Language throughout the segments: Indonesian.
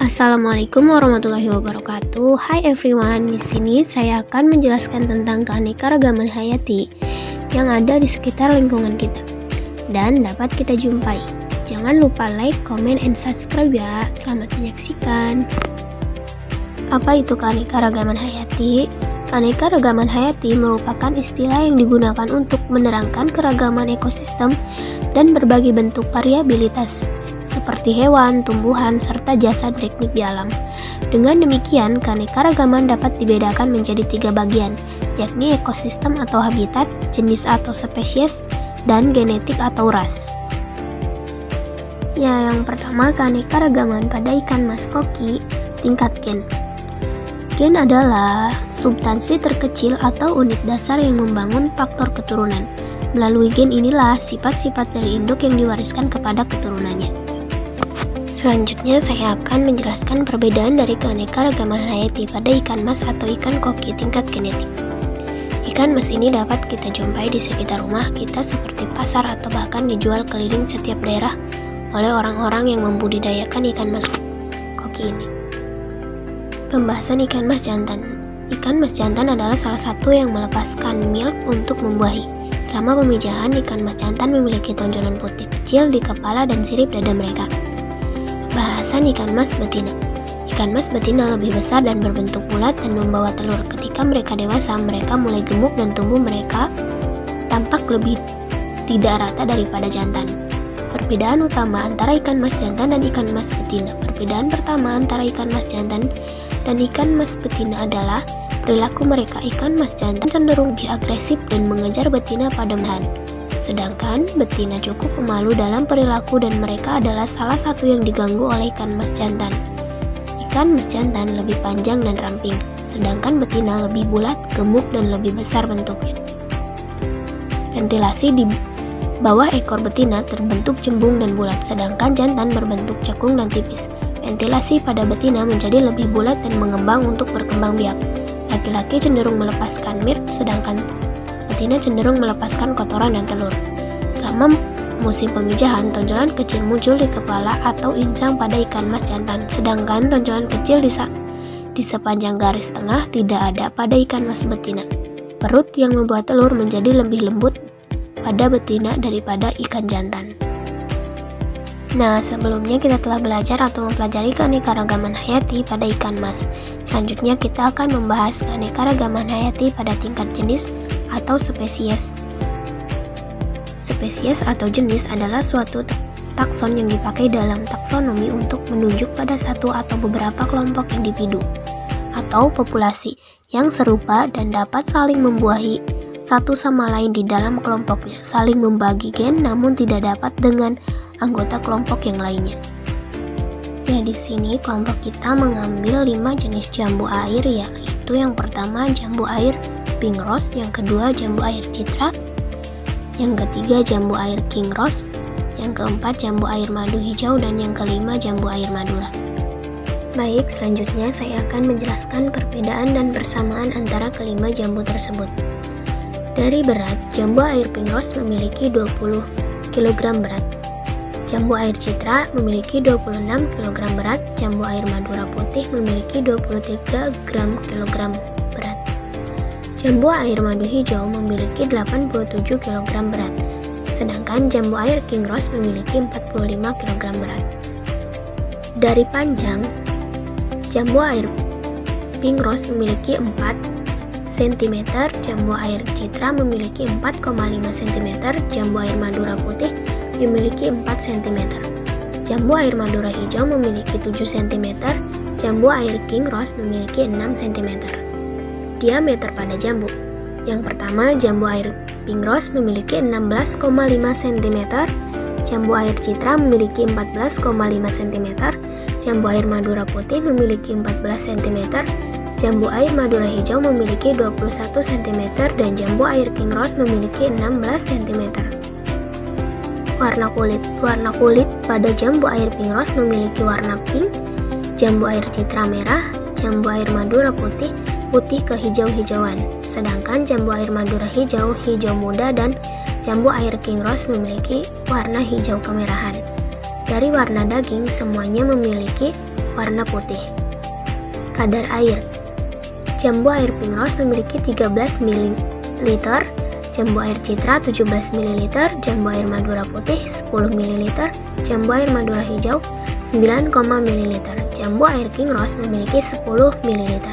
Assalamualaikum warahmatullahi wabarakatuh. Hai everyone, di sini saya akan menjelaskan tentang keanekaragaman hayati yang ada di sekitar lingkungan kita dan dapat kita jumpai. Jangan lupa like, comment, and subscribe ya. Selamat menyaksikan. Apa itu keanekaragaman hayati? Keanekaragaman hayati merupakan istilah yang digunakan untuk menerangkan keragaman ekosistem dan berbagai bentuk variabilitas seperti hewan, tumbuhan, serta jasa teknik di alam. Dengan demikian, keanekaragaman dapat dibedakan menjadi 3 bagian, yakni ekosistem atau habitat, jenis atau spesies, dan genetik atau ras. Ya, yang pertama keanekaragaman pada ikan mas koki tingkat gen. Gen adalah substansi terkecil atau unit dasar yang membangun faktor keturunan. Melalui gen inilah sifat-sifat dari induk yang diwariskan kepada keturunannya. Selanjutnya saya akan menjelaskan perbedaan dari keanekaragaman hayati pada ikan mas atau ikan koki tingkat genetik. Ikan mas ini dapat kita jumpai di sekitar rumah kita seperti pasar atau bahkan dijual keliling setiap daerah oleh orang-orang yang membudidayakan ikan mas koki ini. Pembahasan ikan mas jantan. Ikan mas jantan adalah salah satu yang melepaskan milk untuk membuahi. Selama pemijahan, ikan mas jantan memiliki tonjolan putih kecil di kepala dan sirip dada mereka. Bahasan ikan mas betina. Ikan mas betina lebih besar dan berbentuk bulat dan membawa telur. Ketika mereka dewasa, mereka mulai gemuk dan tumbuh mereka tampak lebih tidak rata daripada jantan. Perbedaan utama antara ikan mas jantan dan ikan mas betina. Perbedaan pertama antara ikan mas jantan dan ikan mas betina adalah perilaku mereka. Ikan mas jantan cenderung lebih agresif dan mengejar betina pada menahan. Sedangkan betina cukup pemalu dalam perilaku dan mereka adalah salah satu yang diganggu oleh ikan mas jantan. Ikan mas jantan lebih panjang dan ramping, sedangkan betina lebih bulat, gemuk, dan lebih besar bentuknya. Ventilasi di bawah ekor betina terbentuk cembung dan bulat, sedangkan jantan berbentuk cekung dan tipis. Ventilasi pada betina menjadi lebih bulat dan mengembang untuk berkembang biak. Laki-laki cenderung melepaskan milk, sedangkan betina cenderung melepaskan kotoran dan telur. Selama musim pemijahan, tonjolan kecil muncul di kepala atau insang pada ikan mas jantan, sedangkan tonjolan kecil di sepanjang garis tengah tidak ada pada ikan mas betina. Perut yang membuat telur menjadi lebih lembut pada betina daripada ikan jantan. Nah, sebelumnya kita telah belajar atau mempelajari keanekaragaman hayati pada ikan mas. Selanjutnya kita akan membahas keanekaragaman hayati pada tingkat jenis atau spesies. Spesies atau jenis adalah suatu takson yang dipakai dalam taksonomi untuk menunjuk pada satu atau beberapa kelompok individu atau populasi yang serupa dan dapat saling membuahi satu sama lain di dalam kelompoknya, saling membagi gen namun tidak dapat dengan anggota kelompok yang lainnya. Ya, di sini kelompok kita mengambil 5 jenis jambu air, yaitu yang pertama jambu air pink rose, yang kedua jambu air citra, yang ketiga jambu air king rose, yang keempat jambu air madu hijau, dan yang kelima jambu air madura. Baik, selanjutnya saya akan menjelaskan perbedaan dan persamaan antara kelima jambu tersebut. Dari berat, jambu air pink rose memiliki 20 kg berat. Jambu air citra memiliki 26 kg berat. Jambu air madura putih memiliki 23 kg berat. Jambu air madu hijau memiliki 87 kg berat. Sedangkan jambu air king rose memiliki 45 kg berat. Dari panjang, jambu air pink rose memiliki 4 cm, jambu air citra memiliki 4,5 cm, jambu air madura putih memiliki 4 cm, jambu air madura hijau memiliki 7 cm, jambu air king rose memiliki 6 cm. Diameter pada jambu. Yang pertama, jambu air pink rose memiliki 16,5 cm, jambu air citra memiliki 14,5 cm, jambu air madura putih memiliki 14 cm, jambu air madura hijau memiliki 21 cm, dan jambu air king rose memiliki 16 cm. Warna kulit. Warna kulit pada jambu air pink rose memiliki warna pink, jambu air citra merah, jambu air madura putih kehijau-hijauan. Sedangkan jambu air madura hijau muda, dan jambu air king rose memiliki warna hijau kemerahan. Dari warna daging, semuanya memiliki warna putih. Kadar air. Jambu air pink rose memiliki 13 ml, jambu air citra 17 ml, jambu air madura putih 10 ml, jambu air madura hijau 9, ml, jambu air king rose memiliki 10 ml.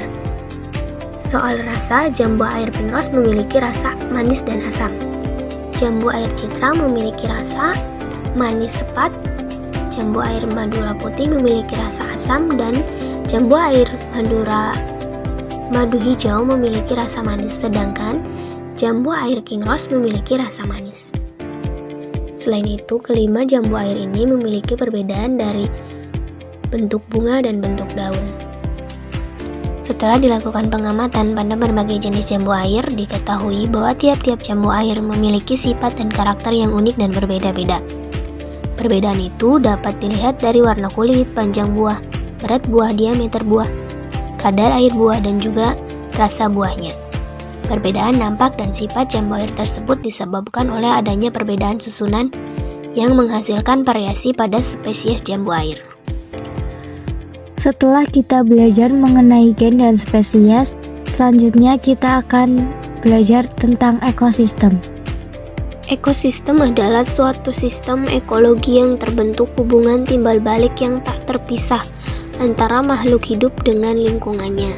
Soal rasa, jambu air pink rose memiliki rasa manis dan asam. Jambu air citra memiliki rasa manis sepat. Jambu air madura putih memiliki rasa asam dan jambu air madu hijau memiliki rasa manis, sedangkan jambu air king rose memiliki rasa manis. Selain itu, kelima jambu air ini memiliki perbedaan dari bentuk bunga dan bentuk daun. Setelah dilakukan pengamatan pada berbagai jenis jambu air, diketahui bahwa tiap-tiap jambu air memiliki sifat dan karakter yang unik dan berbeda-beda. Perbedaan itu dapat dilihat dari warna kulit, panjang buah, berat buah, diameter buah, kadar air buah, dan juga rasa buahnya. Perbedaan nampak dan sifat jambu air tersebut disebabkan oleh adanya perbedaan susunan yang menghasilkan variasi pada spesies jambu air. Setelah kita belajar mengenai gen dan spesies, selanjutnya kita akan belajar tentang ekosistem. Ekosistem adalah suatu sistem ekologi yang terbentuk hubungan timbal balik yang tak terpisah antara makhluk hidup dengan lingkungannya.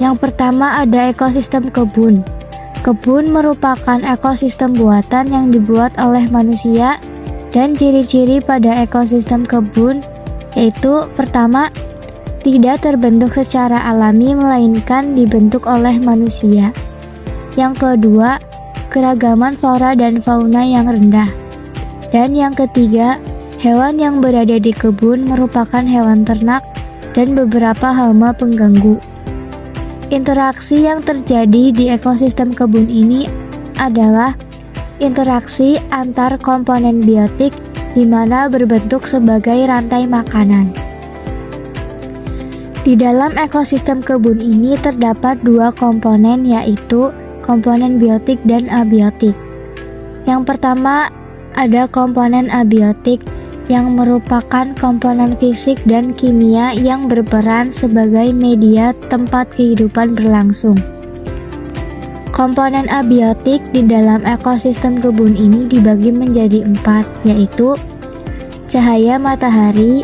Yang pertama ada ekosistem kebun. Kebun merupakan ekosistem buatan yang dibuat oleh manusia, dan ciri-ciri pada ekosistem kebun yaitu pertama, tidak terbentuk secara alami melainkan dibentuk oleh manusia. Yang kedua, keragaman flora dan fauna yang rendah. Dan yang ketiga, hewan yang berada di kebun merupakan hewan ternak dan beberapa hama pengganggu. Interaksi yang terjadi di ekosistem kebun ini adalah interaksi antar komponen biotik di mana berbentuk sebagai rantai makanan. Di dalam ekosistem kebun ini terdapat dua komponen, yaitu komponen biotik dan abiotik. Yang pertama ada komponen abiotik yang merupakan komponen fisik dan kimia yang berperan sebagai media tempat kehidupan berlangsung. Komponen abiotik di dalam ekosistem kebun ini dibagi menjadi 4, yaitu cahaya matahari,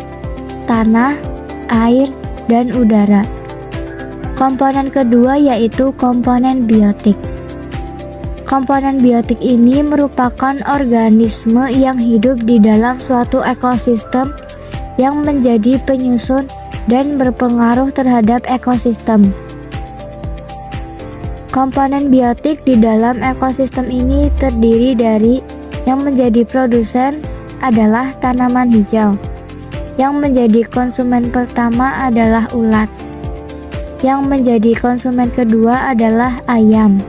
tanah, air, dan udara. Komponen kedua yaitu komponen biotik. Komponen biotik ini merupakan organisme yang hidup di dalam suatu ekosistem yang menjadi penyusun dan berpengaruh terhadap ekosistem. Komponen biotik di dalam ekosistem ini terdiri dari yang menjadi produsen adalah tanaman hijau, yang menjadi konsumen pertama adalah ulat, yang menjadi konsumen kedua adalah ayam,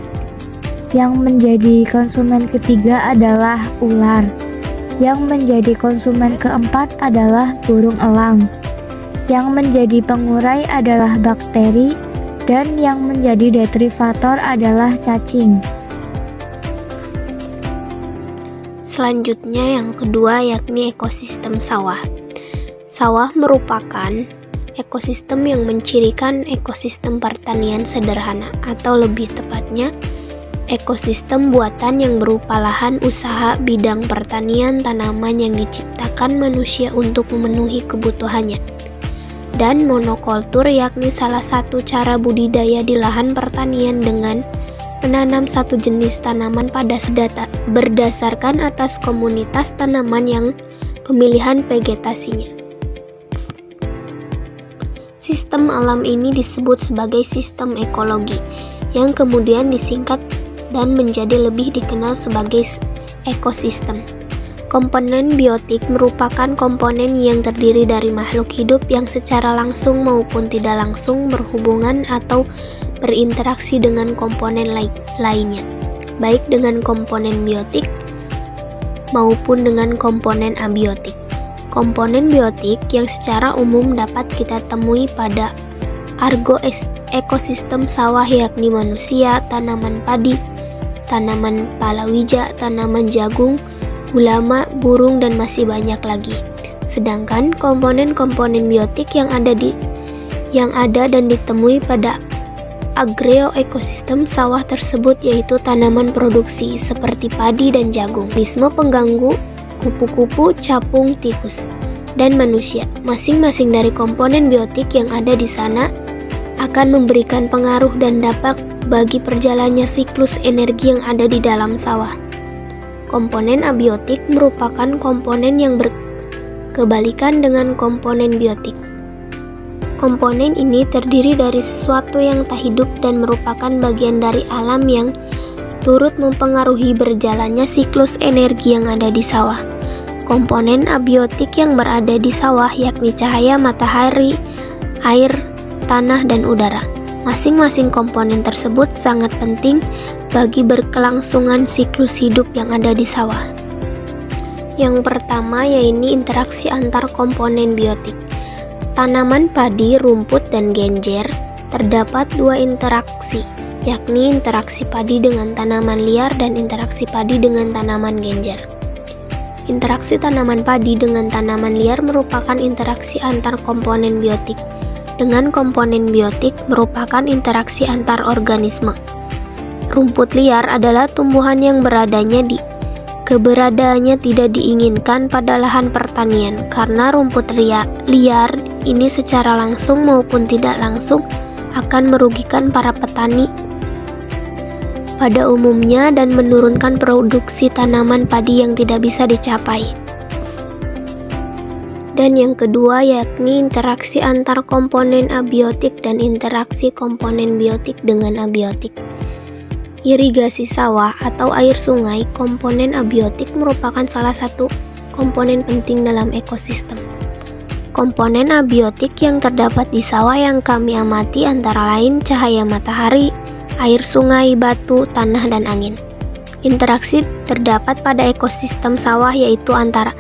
yang menjadi konsumen ketiga adalah ular, yang menjadi konsumen keempat adalah burung elang, yang menjadi pengurai adalah bakteri, dan yang menjadi detrivator adalah cacing. Selanjutnya yang kedua yakni ekosistem sawah. Sawah merupakan ekosistem yang mencirikan ekosistem pertanian sederhana, atau lebih tepatnya ekosistem buatan yang berupa lahan usaha bidang pertanian tanaman yang diciptakan manusia untuk memenuhi kebutuhannya. Dan monokultur yakni salah satu cara budidaya di lahan pertanian dengan menanam satu jenis tanaman pada berdasarkan atas komunitas tanaman yang pemilihan vegetasinya. Sistem alam ini disebut sebagai sistem ekologi, yang kemudian disingkat dan menjadi lebih dikenal sebagai ekosistem. Komponen biotik merupakan komponen yang terdiri dari makhluk hidup yang secara langsung maupun tidak langsung berhubungan atau berinteraksi dengan komponen lainnya, baik dengan komponen biotik maupun dengan komponen abiotik. Komponen biotik yang secara umum dapat kita temui pada ekosistem sawah yakni manusia, tanaman padi, tanaman palawija, tanaman jagung, gulama, burung, dan masih banyak lagi. Sedangkan komponen-komponen biotik yang ada dan ditemui pada agroekosistem sawah tersebut yaitu tanaman produksi seperti padi dan jagung, organisme pengganggu, kupu-kupu, capung, tikus, dan manusia. Masing-masing dari komponen biotik yang ada di sana akan memberikan pengaruh dan dampak bagi perjalannya siklus energi yang ada di dalam sawah. Komponen abiotik merupakan komponen yang berkebalikan dengan komponen biotik. Komponen ini terdiri dari sesuatu yang tak hidup dan merupakan bagian dari alam yang turut mempengaruhi berjalannya siklus energi yang ada di sawah. Komponen abiotik yang berada di sawah yakni cahaya matahari, air, tanah, dan udara. Masing-masing komponen tersebut sangat penting bagi berkelangsungan siklus hidup yang ada di sawah. Yang pertama yaitu interaksi antar komponen biotik. Tanaman padi, rumput, dan genjer terdapat dua interaksi, yakni interaksi padi dengan tanaman liar dan interaksi padi dengan tanaman genjer. Interaksi tanaman padi dengan tanaman liar merupakan interaksi antar komponen biotik. Dengan komponen biotik merupakan interaksi antar organisme. Rumput liar adalah tumbuhan yang keberadaannya tidak diinginkan pada lahan pertanian karena rumput liar ini secara langsung maupun tidak langsung akan merugikan para petani pada umumnya dan menurunkan produksi tanaman padi yang tidak bisa dicapai. Dan yang kedua yakni interaksi antar komponen abiotik dan interaksi komponen biotik dengan abiotik. Irigasi sawah atau air sungai, komponen abiotik merupakan salah satu komponen penting dalam ekosistem. Komponen abiotik yang terdapat di sawah yang kami amati antara lain cahaya matahari, air sungai, batu, tanah, dan angin. Interaksi terdapat pada ekosistem sawah yaitu antara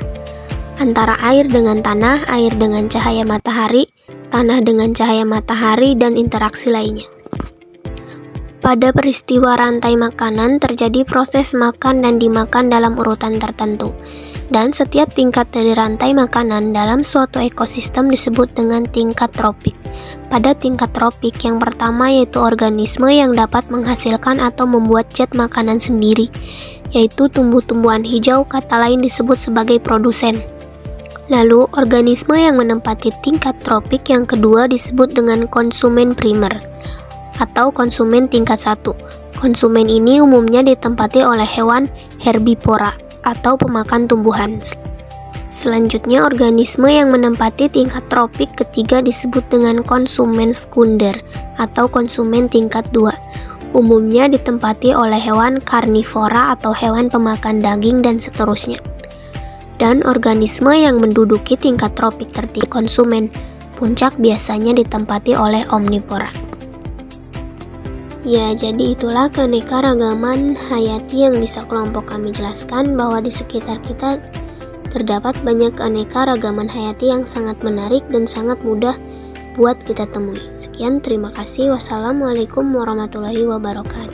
air dengan tanah, air dengan cahaya matahari, tanah dengan cahaya matahari, dan interaksi lainnya. Pada peristiwa rantai makanan terjadi proses makan dan dimakan dalam urutan tertentu. Dan setiap tingkat dari rantai makanan dalam suatu ekosistem disebut dengan tingkat tropik. Pada tingkat tropik yang pertama yaitu organisme yang dapat menghasilkan atau membuat zat makanan sendiri, yaitu tumbuh-tumbuhan hijau, kata lain disebut sebagai produsen. Lalu organisme yang menempati tingkat tropik yang kedua disebut dengan konsumen primer atau konsumen tingkat 1. Konsumen ini umumnya ditempati oleh hewan herbivora atau pemakan tumbuhan. Selanjutnya, organisme yang menempati tingkat tropik ketiga disebut dengan konsumen sekunder atau konsumen tingkat 2. Umumnya ditempati oleh hewan karnivora atau hewan pemakan daging dan seterusnya. Dan organisme yang menduduki tingkat tropik tertinggi konsumen puncak biasanya ditempati oleh omnivora. Ya, jadi itulah keanekaragaman hayati yang bisa kelompok kami jelaskan, bahwa di sekitar kita terdapat banyak keanekaragaman hayati yang sangat menarik dan sangat mudah buat kita temui. Sekian, terima kasih. Wassalamualaikum warahmatullahi wabarakatuh.